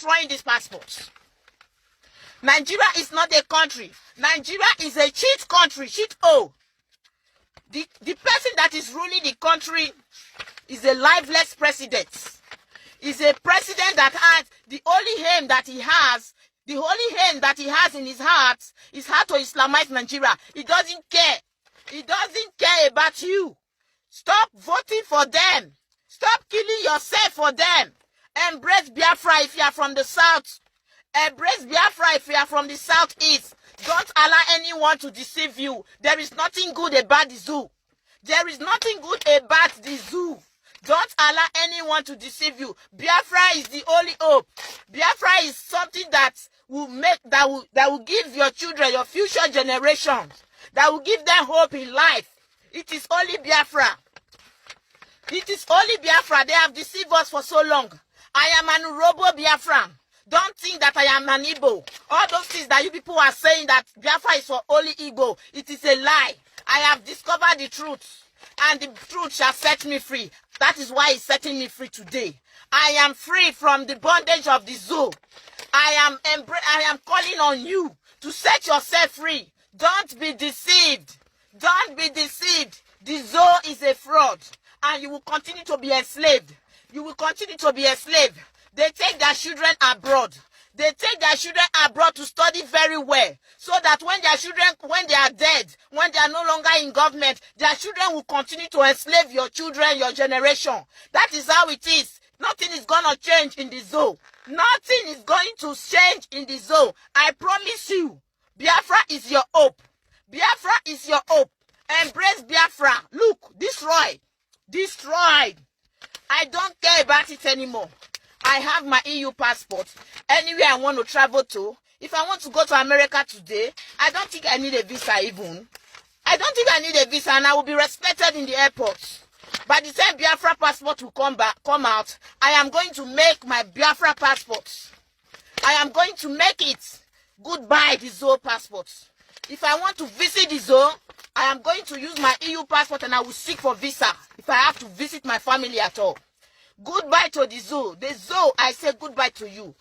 destroying these passports. Nigeria is not a country. Nigeria is a cheat country. The person that is ruling the country is a lifeless president. Is a president that has the only aim that he has. The only aim that he has in his heart is how to Islamize Nigeria. He doesn't care. He doesn't care about you. Stop voting for them. Stop killing yourself for them. Embrace Biafra if you are from the south. Embrace Biafra if you are from the southeast. Don't allow anyone to deceive you. There is nothing good about the zoo. There is nothing good about the zoo. Don't allow anyone to deceive you. Biafra is the only hope. Biafra is something that will give your children, your future generations, that will give them hope in life. It is only Biafra. It is only Biafra. They have deceived us for so long. I am an Urobo Biafran. Don't think that I am an Igbo. All those things that you people are saying that Biafra is for only Igbo, it is a lie. I have discovered the truth, and the truth shall set me free. That is why it's setting me free today. I am free from the bondage of the zoo. I am calling on you to set yourself free. Don't be deceived. Don't be deceived. The zoo is a fraud, and you will continue to be enslaved. You will continue to be enslaved. They take their children abroad. They take their children abroad to study very well, so that when their children, when they are dead, when they are no longer in government, their children will continue to enslave your children, your generation. That is how it is. Nothing is going to change in the zoo. Nothing is going to change in the zoo. I promise you. Biafra is your hope. Biafra is your hope. Embrace Biafra. Look, destroy. Destroyed. I don't care about it anymore. I have my EU passport. Anywhere I want to travel to. If I want to go to America today, I don't think I need a visa even. I don't think I need a visa, and I will be respected in the airport. By the time Biafra passport will come out, I am going to make my Biafra passport. I am going to make it. Goodbye, the zoo passport. If I want to visit the zoo, I am going to use my EU passport, and I will seek for visa if I have to visit my family at all. Goodbye to the zoo. The zoo, I say goodbye to you.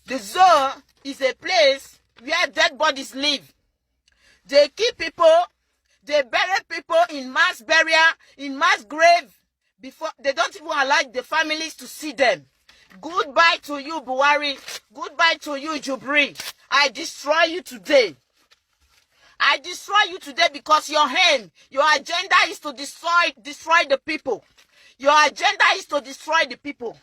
The zoo is a place where dead bodies live. They kill people. They bury people in mass burial, in mass grave. Before they don't even allow the families to see them. Goodbye to you, Buhari. Goodbye to you, Jubri. I destroy you today. I destroy you today because your aim, your agenda is to destroy the people. Your agenda is to destroy the people.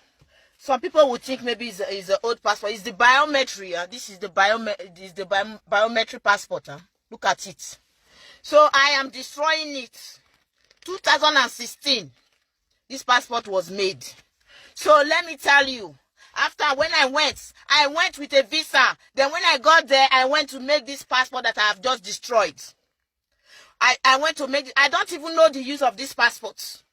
Some people would think maybe it's an old passport. It's the biometric. This is the biometric passport. Look at it. So I am destroying it. 2016, this passport was made. So let me tell you, when I went with a visa. Then when I got there, I went to make this passport that I have just destroyed. I went to make it. I don't even know the use of this passport.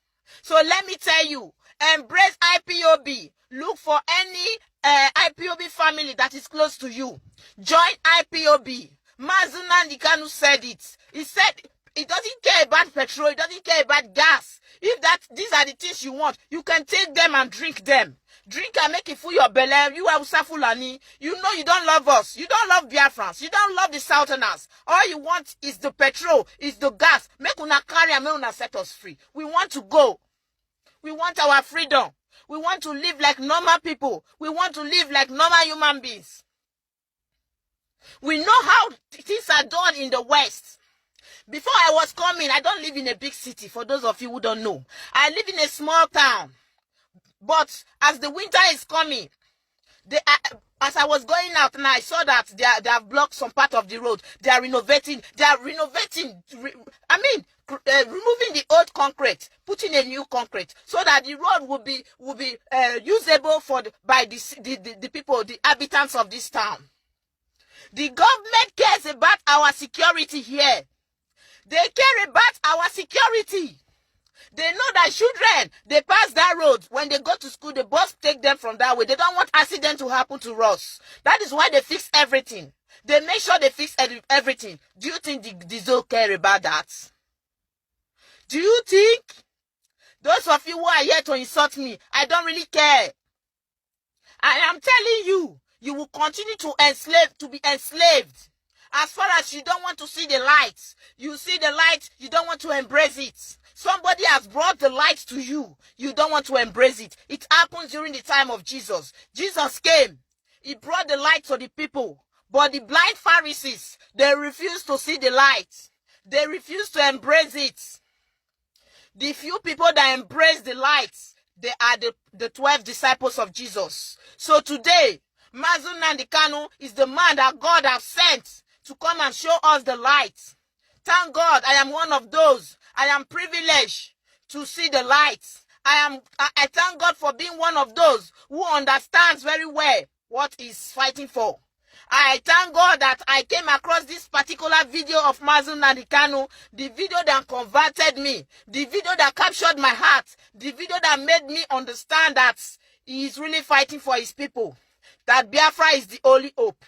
So let me tell you, embrace IPOB. Look for any IPOB family that is close to you. Join IPOB. Mazuna Nikanu said it. He said he doesn't care about petrol. He doesn't care about gas. If these are the things you want, you can take them and drink them. Drink and make it full your belly. You are Fulani. You know you don't love us. You don't love Biafrans. You don't love the Southerners. All you want is the petrol, is the gas. Make una carry and make una set us free. We want to go. We want our freedom. We want to live like normal people. We want to live like normal human beings. We know how things are done in the West. Before I was coming, I don't live in a big city, for those of you who don't know. I live in a small town. But as the winter is coming, as I was going out and I saw that they have blocked some part of the road. They are renovating. Removing the old concrete, putting a new concrete, so that the road will be usable by the people, the inhabitants of this town. The government cares about our security here. They care about our security. They know that children, they pass that road. When they go to school, the bus take them from that way. They don't want accident to happen to us. That is why they fix everything. They make sure they fix everything. Do you think the zoo care about that? Do you think? Those of you who are here to insult me, I don't really care. I am telling you, you will continue to be enslaved. As far as you don't want to see the light, you see the light, you don't want to embrace it. Somebody has brought the light to you, you don't want to embrace it. It happened during the time of Jesus. Jesus came, he brought the light to the people. But the blind Pharisees, they refused to see the light. They refused to embrace it. The few people that embrace the light, they are the 12 disciples of Jesus. So today, Magnus Victor is the man that God has sent to come and show us the light. Thank God I am one of those. I am privileged to see the light. I thank God for being one of those who understands very well what he's fighting for. I thank God that I came across this particular video of Magnus Victor, the video that converted me, the video that captured my heart, the video that made me understand that he is really fighting for his people, that Biafra is the only hope.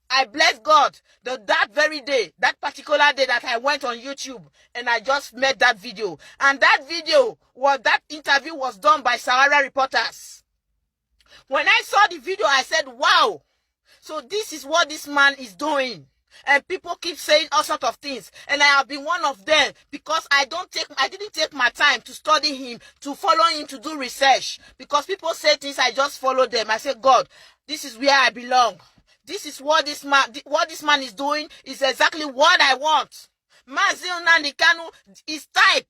I bless God that very day, that particular day that I went on YouTube and I just made that video. And that interview was done by Sahara reporters. When I saw the video, I said, wow. So this is what this man is doing. And people keep saying all sorts of things. And I have been one of them because I didn't take my time to study him, to follow him, to do research. Because people say things, I just follow them. I say, God, this is where I belong. This is what this man is doing is exactly what I want. Magnus Victor is type.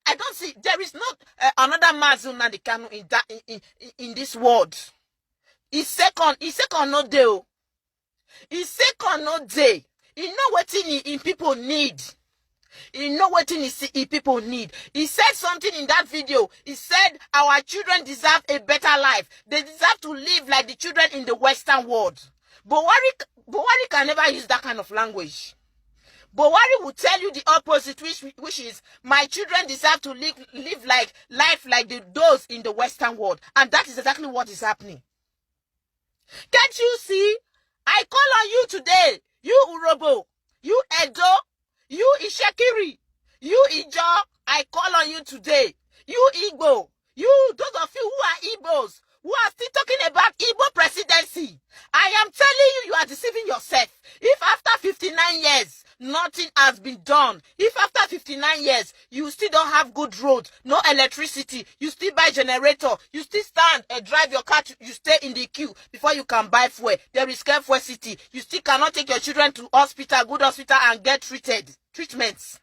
I don't see, there is not another Magnus Victor in this world. He's second no day. He's second no day. He know what in people need. He know what people need. He said something in that video. He said our children deserve a better life. They deserve to live like the children in the Western world. Buhari can never use that kind of language. Buhari will tell you the opposite, which is my children deserve to live life like those in the Western world. And that is exactly what is happening. Can't you see? I call on you today, you Urobo, you Edo, you Ishekiri, you Ijo. I call on you today, you Igbo, you those of you who are Igbos, who are still talking about Igbo presidency. I am telling you, you are deceiving yourself. If after 59 years, nothing has been done, if after 59 years, you still don't have good roads, no electricity, you still buy generator, you still stand and drive your car, you stay in the queue before you can buy fuel. There is fuel city. You still cannot take your children to hospital, good hospital, and get treatments.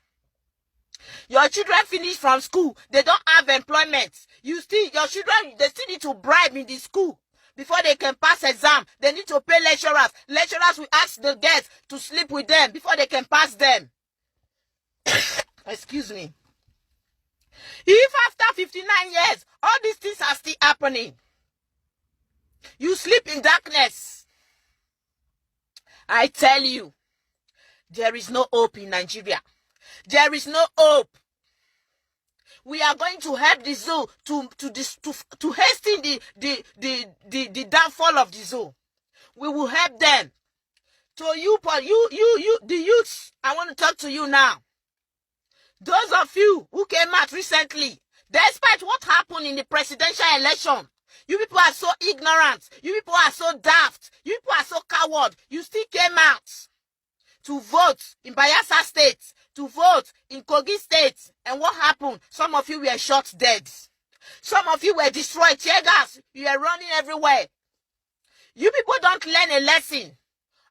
Your children finish from school, they don't have employment. Your children, they still need to bribe in the school. Before they can pass exam, they need to pay lecturers. Lecturers will ask the girls to sleep with them before they can pass them. Excuse me. If after 59 years, all these things are still happening, you sleep in darkness, I tell you, there is no hope in Nigeria. There is no hope. We are going to help the zoo to hasten the downfall of the zoo. We will help them. So you, the youths, I want to talk to you now. Those of you who came out recently, despite what happened in the presidential election, you people are so ignorant. You people are so daft. You people are so coward. You still came out to vote in Bayelsa State, to vote in Kogi State. And what happened? Some of you were shot dead. Some of you were destroyed. Tear gas. You are running everywhere. You people don't learn a lesson.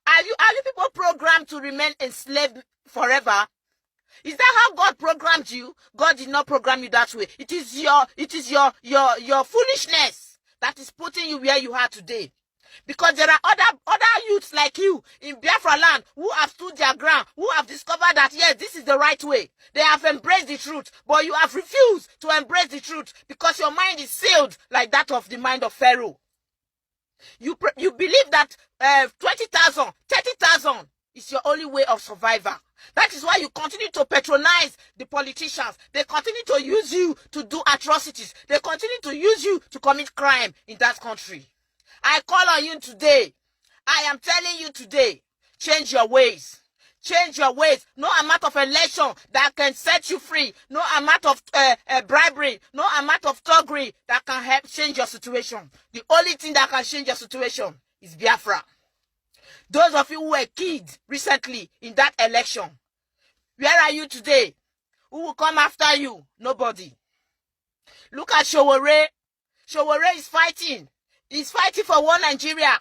Are you people programmed to remain enslaved forever? Is that how God programmed you? God did not program you that way. It is your foolishness that is putting you where you are today. Because there are other youths like you in Biafra land who have stood their ground, who have discovered that, yes, this is the right way. They have embraced the truth, but you have refused to embrace the truth because your mind is sealed like that of the mind of Pharaoh. You believe that 20,000, 30,000 is your only way of survival. That is why you continue to patronize the politicians. They continue to use you to do atrocities. They continue to use you to commit crime in that country. I call on you today. I am telling you today, change your ways. Change your ways. No amount of election that can set you free. No amount of bribery. No amount of thuggery that can help change your situation. The only thing that can change your situation is Biafra. Those of you who were killed recently in that election, where are you today? Who will come after you? Nobody. Look at Showore. Showore is fighting. He's fighting for one Nigeria.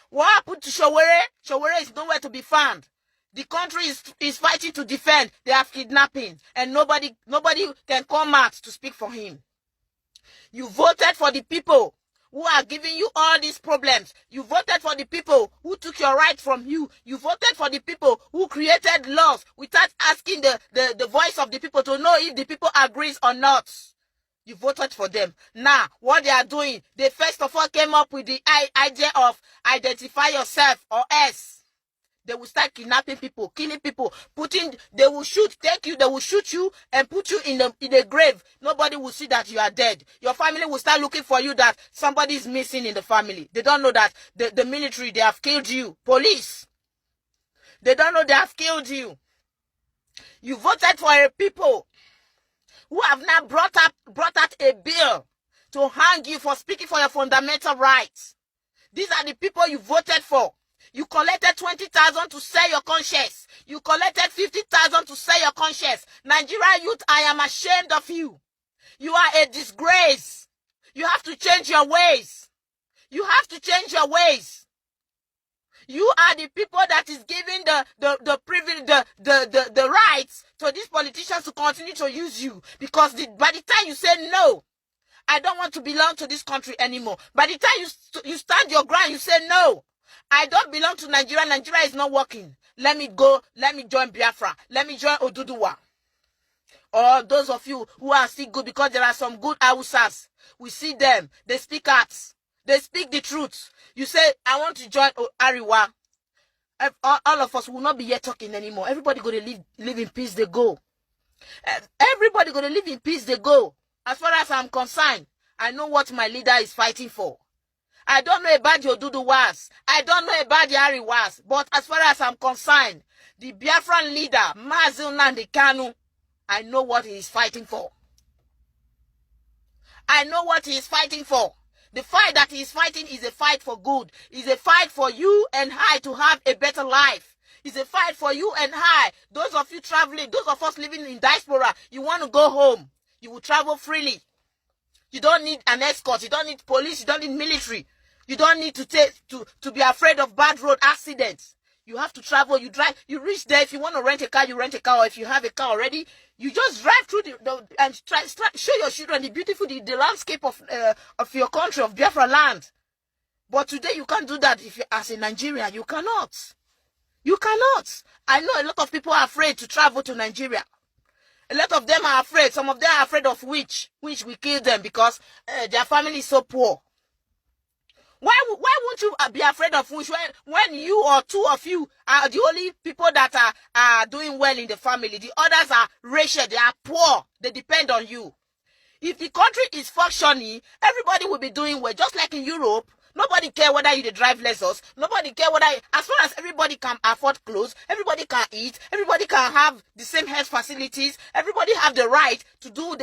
What happened to Showore? Showore is nowhere to be found. The country is fighting to defend. They have kidnapping. And nobody can come out to speak for him. You voted for the people who are giving you all these problems. You voted for the people who took your right from you. You voted for the people who created laws without asking the voice of the people to know if the people agrees or not. You voted for them. Now, what they are doing, they first of all came up with the idea of identify yourself or else. They will start kidnapping people, killing people, they will shoot you and put you in a grave. Nobody will see that you are dead. Your family will start looking for you that somebody is missing in the family. They don't know that the military, they have killed you. Police, they don't know they have killed you. You voted for a people who have now brought out a bill to hang you for speaking for your fundamental rights. These are the people you voted for. You collected 20,000 to sell your conscience. You collected 50,000 to sell your conscience. Nigeria youth, I am ashamed of you. You are a disgrace. You have to change your ways. You have to change your ways. You are the people that is giving the privilege, the rights to these politicians to continue to use you. Because by the time you say no, I don't want to belong to this country anymore. By the time you stand your ground, you say no, I don't belong to Nigeria. Nigeria is not working. Let me go. Let me join Biafra. Let me join Oduduwa. Or those of you who are still good, because there are some good Hausas. We see them. They speak arts. They speak the truth. You say, I want to join Ariwa. All of us will not be here talking anymore. Everybody going to live in peace. They go. Everybody going to live in peace. They go. As far as I'm concerned, I know what my leader is fighting for. I don't know about the Oduduwas. I don't know about the Ariwas. But as far as I'm concerned, the Biafran leader, Mazi Nnamdi Kanu, I know what he is fighting for. I know what he is fighting for. The fight that he is fighting is a fight for good. It's a fight for you and I to have a better life. It's a fight for you and I. Those of you traveling, those of us living in diaspora, you want to go home. You will travel freely. You don't need an escort. You don't need police. You don't need military. You don't need to be afraid of bad road accidents. You have to travel. You drive. You reach there. If you want to rent a car, you rent a car. Or if you have a car already, you just drive through and show your children the beautiful the landscape of your country, of Biafra land. But today you can't do that. If you as a Nigerian, you cannot. You cannot. I know a lot of people are afraid to travel to Nigeria. A lot of them are afraid. Some of them are afraid of which will kill them because their family is so poor. Why won't you be afraid of which when you or two of you are the only people that are doing well in the family? The others are wretched. They are poor. They depend on you. If the country is functioning, everybody will be doing well. Just like in Europe, nobody care whether you drive Lexus. Nobody care whether, as far as everybody can afford clothes, everybody can eat, everybody can have the same health facilities, everybody have the right to do the